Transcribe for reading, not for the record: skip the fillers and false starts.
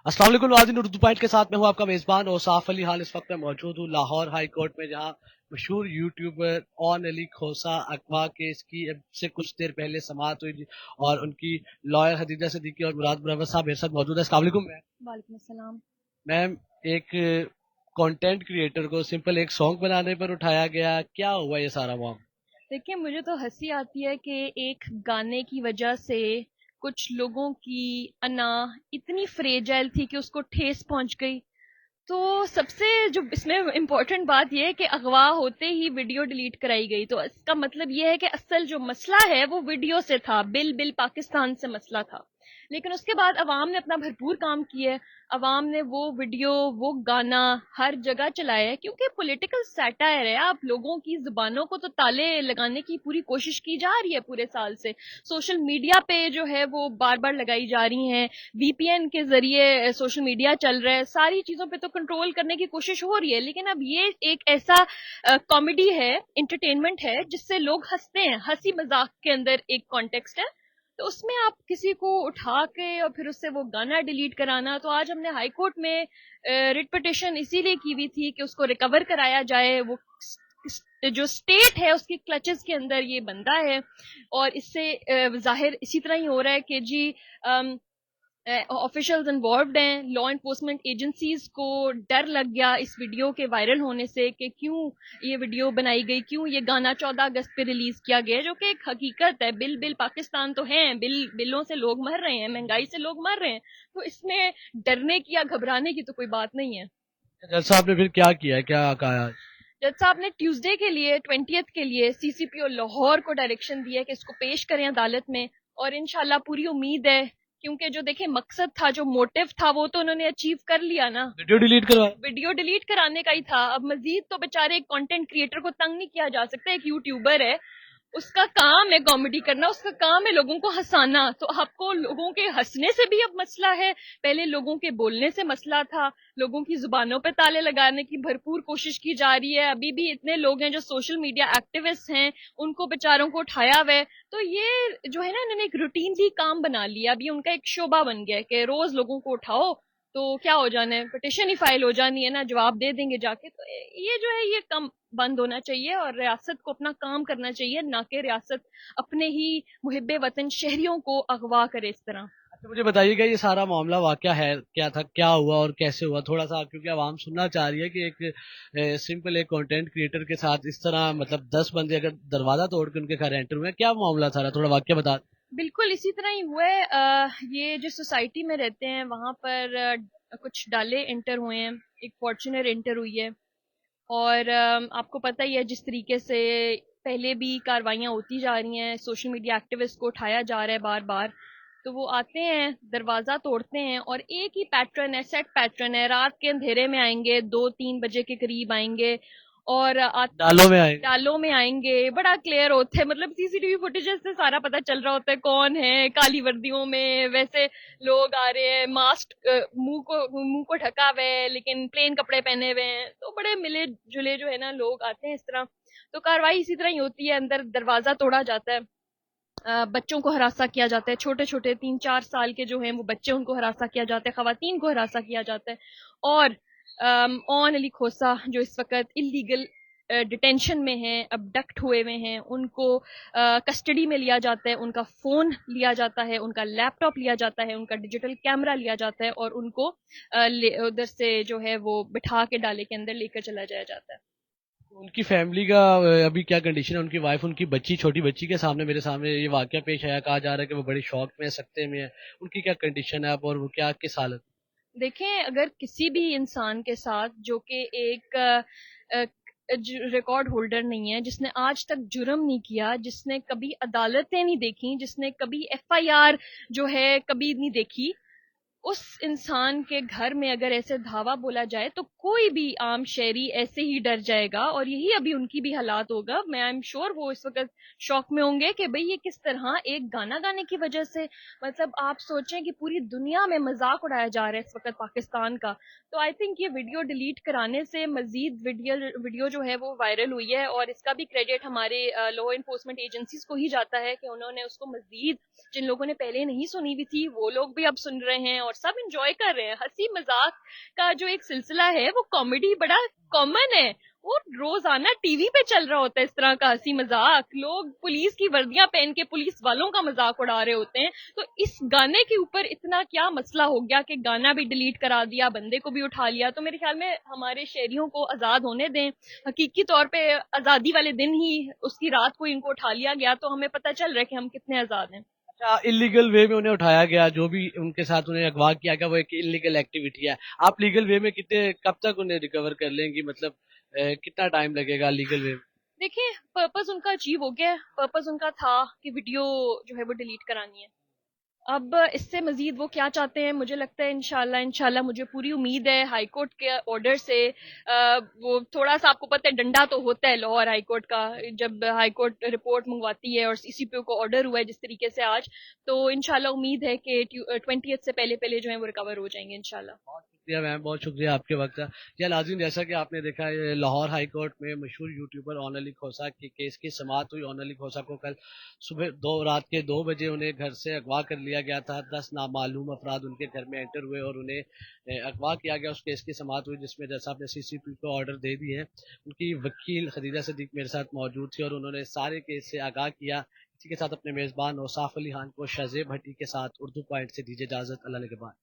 अस्सलाम वालेकुम नाज़रीन, उर्दू पॉइंट के साथ मैं हूं आपका मेज़बान औसाफ अली। हाल इस वक्त मैं मौजूद हूं लाहौर हाई कोर्ट में, जहां मशहूर यूट्यूबर ओन अली खोसा अगवा केस की अब से कुछ देर पहले समाअत हुई और उनकी लॉयर हदीजा सिद्दीकी और मुराद मुनव्वर साहब मेरे साथ मौजूद है। अस्सलाम वालेकुम मैम। वालेकुम अस्सलाम। मैम, एक कंटेंट क्रिएटर को सिंपल एक सॉन्ग बनाने पर उठाया गया, क्या हुआ ये सारा मामला? देखिए, मुझे तो हंसी आती है कि एक गाने की वजह से कुछ लोगों की अना इतनी फ्रेजाइल थी कि उसको ठेस पहुंच गई। तो सबसे जो इसमें इम्पोर्टेंट बात यह है कि अगवा होते ही वीडियो डिलीट कराई गई, तो इसका मतलब यह है कि असल जो मसला है वो वीडियो से था, बिल बिल पाकिस्तान से मसला था। लेकिन उसके बाद अवाम ने अपना भरपूर काम किया है। अवाम ने वो वीडियो, वो गाना हर जगह चलाया है, क्योंकि पॉलिटिकल सैटायर है। आप लोगों की जुबानों को तो ताले लगाने की पूरी कोशिश की जा रही है पूरे साल से। सोशल मीडिया पे जो है वो बार बार लगाई जा रही हैं, वीपीएन के जरिए सोशल मीडिया चल रहा है, सारी चीजों पे तो कंट्रोल करने की कोशिश हो रही है। लेकिन अब ये एक ऐसा कॉमेडी है, इंटरटेनमेंट है, जिससे लोग हंसते हैं, हंसी मजाक के अंदर एक कॉन्टेक्स्ट है। तो उसमें आप किसी को उठा के और फिर उससे वो गाना डिलीट कराना, तो आज हमने हाई कोर्ट में रिट पिटिशन इसीलिए की हुई थी कि उसको रिकवर कराया जाए। वो जो स्टेट है उसकी क्लचेस के अंदर ये बंदा है, और इससे जाहिर इसी तरह ही हो रहा है कि जी ऑफिशियल्स इन्वॉल्व्ड हैं, लॉ इन्फोर्समेंट एजेंसीज को डर लग गया इस वीडियो के वायरल होने से कि क्यों ये वीडियो बनाई गई, क्यों ये गाना 14 अगस्त पे रिलीज किया गया, जो कि एक हकीकत है। बिल बिल पाकिस्तान तो है, बिलों से लोग मर रहे हैं, महंगाई से लोग मर रहे हैं, तो इसमें डरने की या घबराने की तो कोई बात नहीं है। जज साहब ने फिर क्या किया, क्या कहा? जज साहब ने ट्यूसडे के लिए 20th के लिए सीसीपीओ लाहौर को डायरेक्शन दिया कि इसको पेश करें अदालत में, और इंशाल्लाह पूरी उम्मीद है, क्योंकि जो देखे मकसद था, जो मोटिव था, वो तो उन्होंने अचीव कर लिया ना। वीडियो डिलीट करवा? वीडियो डिलीट कराने का ही था। अब मजीद तो बेचारे एक कंटेंट क्रिएटर को तंग नहीं किया जा सकता। एक यूट्यूबर है, उसका काम है कॉमेडी करना, उसका काम है लोगों को हंसाना। तो आपको लोगों के हंसने से भी अब मसला है, पहले लोगों के बोलने से मसला था। लोगों की जुबानों पे ताले लगाने की भरपूर कोशिश की जा रही है। अभी भी इतने लोग हैं जो सोशल मीडिया एक्टिविस्ट हैं, उनको बेचारों को उठाया हुआ है। तो ये जो है ना, इन्होंने एक रूटीनली काम बना लिया, अभी उनका एक शोबा बन गया है कि रोज लोगों को उठाओ, तो क्या हो जाना है, पिटिशन ही फाइल हो जानी है ना, जवाब दे देंगे जाके। तो ये जो है ये कम बंद होना चाहिए, और रियासत को अपना काम करना चाहिए, ना कि रियासत अपने ही मुहिब्बे वतन शहरियों को अगवा करे इस तरह। अच्छा, मुझे बताइएगा ये सारा मामला वाकया है क्या था, क्या हुआ और कैसे हुआ, थोड़ा सा, क्योंकि आवाम सुनना चाह रही है कि एक सिंपल एक कंटेंट क्रिएटर के साथ इस तरह, मतलब 10 बंदे अगर दरवाजा तोड़ के उनके घर एंटर हुए, क्या मामला था, थोड़ा वाकया बता। बिल्कुल इसी तरह ही हुआ है। ये जिस सोसाइटी में रहते हैं वहां पर कुछ डाले एंटर हुए हैं, एक फॉर्च्यूनर एंटर हुई है, और आपको पता ही है जिस तरीके से पहले भी कार्रवाइयां होती जा रही हैं, सोशल मीडिया एक्टिविस्ट को उठाया जा रहा है बार बार। तो वो आते हैं, दरवाजा तोड़ते हैं, और एक ही पैटर्न है, सेट पैटर्न है, रात के अंधेरे में आएंगे, 2-3 बजे के करीब आएंगे, और डालों में आए? डालों में आएंगे। बड़ा क्लियर होता है, मतलब सीसीटीवी फुटेजेस से सारा पता चल रहा होता है कौन है, काली वर्दियों में वैसे लोग आ रहे हैं, मास्क मुंह को ढका हुआ है, लेकिन प्लेन कपड़े पहने हुए हैं, तो बड़े मिले जुले जो है ना लोग आते हैं इस तरह। तो कार्रवाई इसी तरह ही होती है, अंदर दरवाजा तोड़ा जाता है, बच्चों को हरासा किया जाता है, छोटे छोटे 3-4 साल के जो हैं वो बच्चे, उनको हरासा किया जाता है, खवातीन को हरासा किया जाता है। और ओन अली खोसा जो इस वक्त इलीगल डिटेंशन में हैं, अबडक्ट हुए हुए हैं, उनको कस्टडी में लिया जाता है, उनका फोन लिया जाता है, उनका लैपटॉप लिया जाता है, उनका डिजिटल कैमरा लिया जाता है, और उनको उधर से जो है वो बिठा के डाले के अंदर लेकर चला जाया जाता है। उनकी फैमिली का अभी क्या कंडीशन है? उनकी वाइफ, उनकी बच्ची, छोटी बच्ची के सामने, मेरे सामने ये वाकया पेश आया, कहा जा रहा है कि वो बड़े शौक में है, सख्ते में है, उनकी क्या कंडीशन है अब, और वो क्या किस हालत? देखें, अगर किसी भी इंसान के साथ जो कि एक रिकॉर्ड होल्डर नहीं है, जिसने आज तक जुर्म नहीं किया, जिसने कभी अदालतें नहीं देखी, जिसने कभी एफआईआर जो है कभी नहीं देखी, उस इंसान के घर में अगर ऐसे धावा बोला जाए तो कोई भी आम शहरी ऐसे ही डर जाएगा, और यही अभी उनकी भी हालात होगा। मैं आई एम श्योर वो इस वक्त शौक में होंगे कि भाई ये किस तरह एक गाना गाने की वजह से, मतलब आप सोचें कि पूरी दुनिया में मजाक उड़ाया जा रहा है इस वक्त पाकिस्तान का। तो आई थिंक ये वीडियो डिलीट कराने से मजीद वीडियो जो है वो वायरल हुई है, और इसका भी क्रेडिट हमारे लॉ इन्फोर्समेंट एजेंसीज को ही जाता है कि उन्होंने उसको मजीद, जिन लोगों ने पहले नहीं सुनी हुई थी वो लोग भी अब सुन रहे हैं, और اور سب انجوائے کر رہے ہیں. ہنسی مذاق کا جو ایک سلسلہ ہے وہ کامیڈی بڑا کامن ہے, وہ روزانہ ٹی وی پہ چل رہا ہوتا ہے اس طرح کا ہنسی مذاق. لوگ پولیس کی وردیاں پہن کے پولیس والوں کا مذاق اڑا رہے ہوتے ہیں. تو اس گانے کے اوپر اتنا کیا مسئلہ ہو گیا کہ گانا بھی ڈیلیٹ کرا دیا, بندے کو بھی اٹھا لیا. تو میرے خیال میں ہمارے شہریوں کو آزاد ہونے دیں. حقیقی طور پہ آزادی والے دن ہی اس کی رات کو ان کو اٹھا لیا گیا, تو ہمیں پتہ چل رہا ہے کہ ہم کتنے آزاد ہیں. اچھا, انلیگل وے میں انہیں اٹھایا گیا, جو بھی ان کے ساتھ انہیں اغوا کیا گیا وہ ایک انلیگل ایکٹیویٹی ہے. آپ لیگل وے میں کب تک انہیں ریکور کر لیں گی, مطلب کتنا ٹائم لگے گا لیگل وے میں؟ دیکھیں, پرپز ان کا اچیو ہو گیا. پرپز ان کا تھا کہ ویڈیو جو ہے وہ ڈیلیٹ کرانی ہے. اب اس سے مزید وہ کیا چاہتے ہیں, مجھے لگتا ہے انشاءاللہ مجھے پوری امید ہے ہائی کورٹ کے آرڈر سے. وہ تھوڑا سا آپ کو پتہ ہے ڈنڈا تو ہوتا ہے لاہور ہائی کورٹ کا, جب ہائی کورٹ رپورٹ منگواتی ہے اور سی سی پی او کو آرڈر ہوا ہے جس طریقے سے آج, تو انشاءاللہ امید ہے کہ 20 سے پہلے جو ہے وہ ریکور ہو جائیں گے انشاءاللہ. شکریہ میم, بہت شکریہ آپ کے وقت کا. یا ناظرین, جیسا کہ آپ نے دیکھا لاہور ہائی کورٹ میں مشہور یوٹیوبر اون علی کھوسہ کے کیس کی سماعت ہوئی. اون علی کھوسہ کو کل رات کے 2 بجے انہیں گھر سے اغوا کر لیا گیا تھا. 10 نامعلوم افراد ان کے گھر میں انٹر ہوئے اور انہیں اغوا کیا گیا. اس کیس کی سماعت ہوئی جس میں جیسا آپ نے سی سی پی کو آرڈر دے دیے ہیں. ان کی وکیل خدیجہ صدیق میرے ساتھ موجود تھی اور انہوں نے سارے کیس سے آگاہ کیا. اسی کے ساتھ اپنے میزبان اوصاف علی خان کو شہزیب بھٹی کے ساتھ اردو پوائنٹ سے دیجیے اجازت. اللہ نگہبان.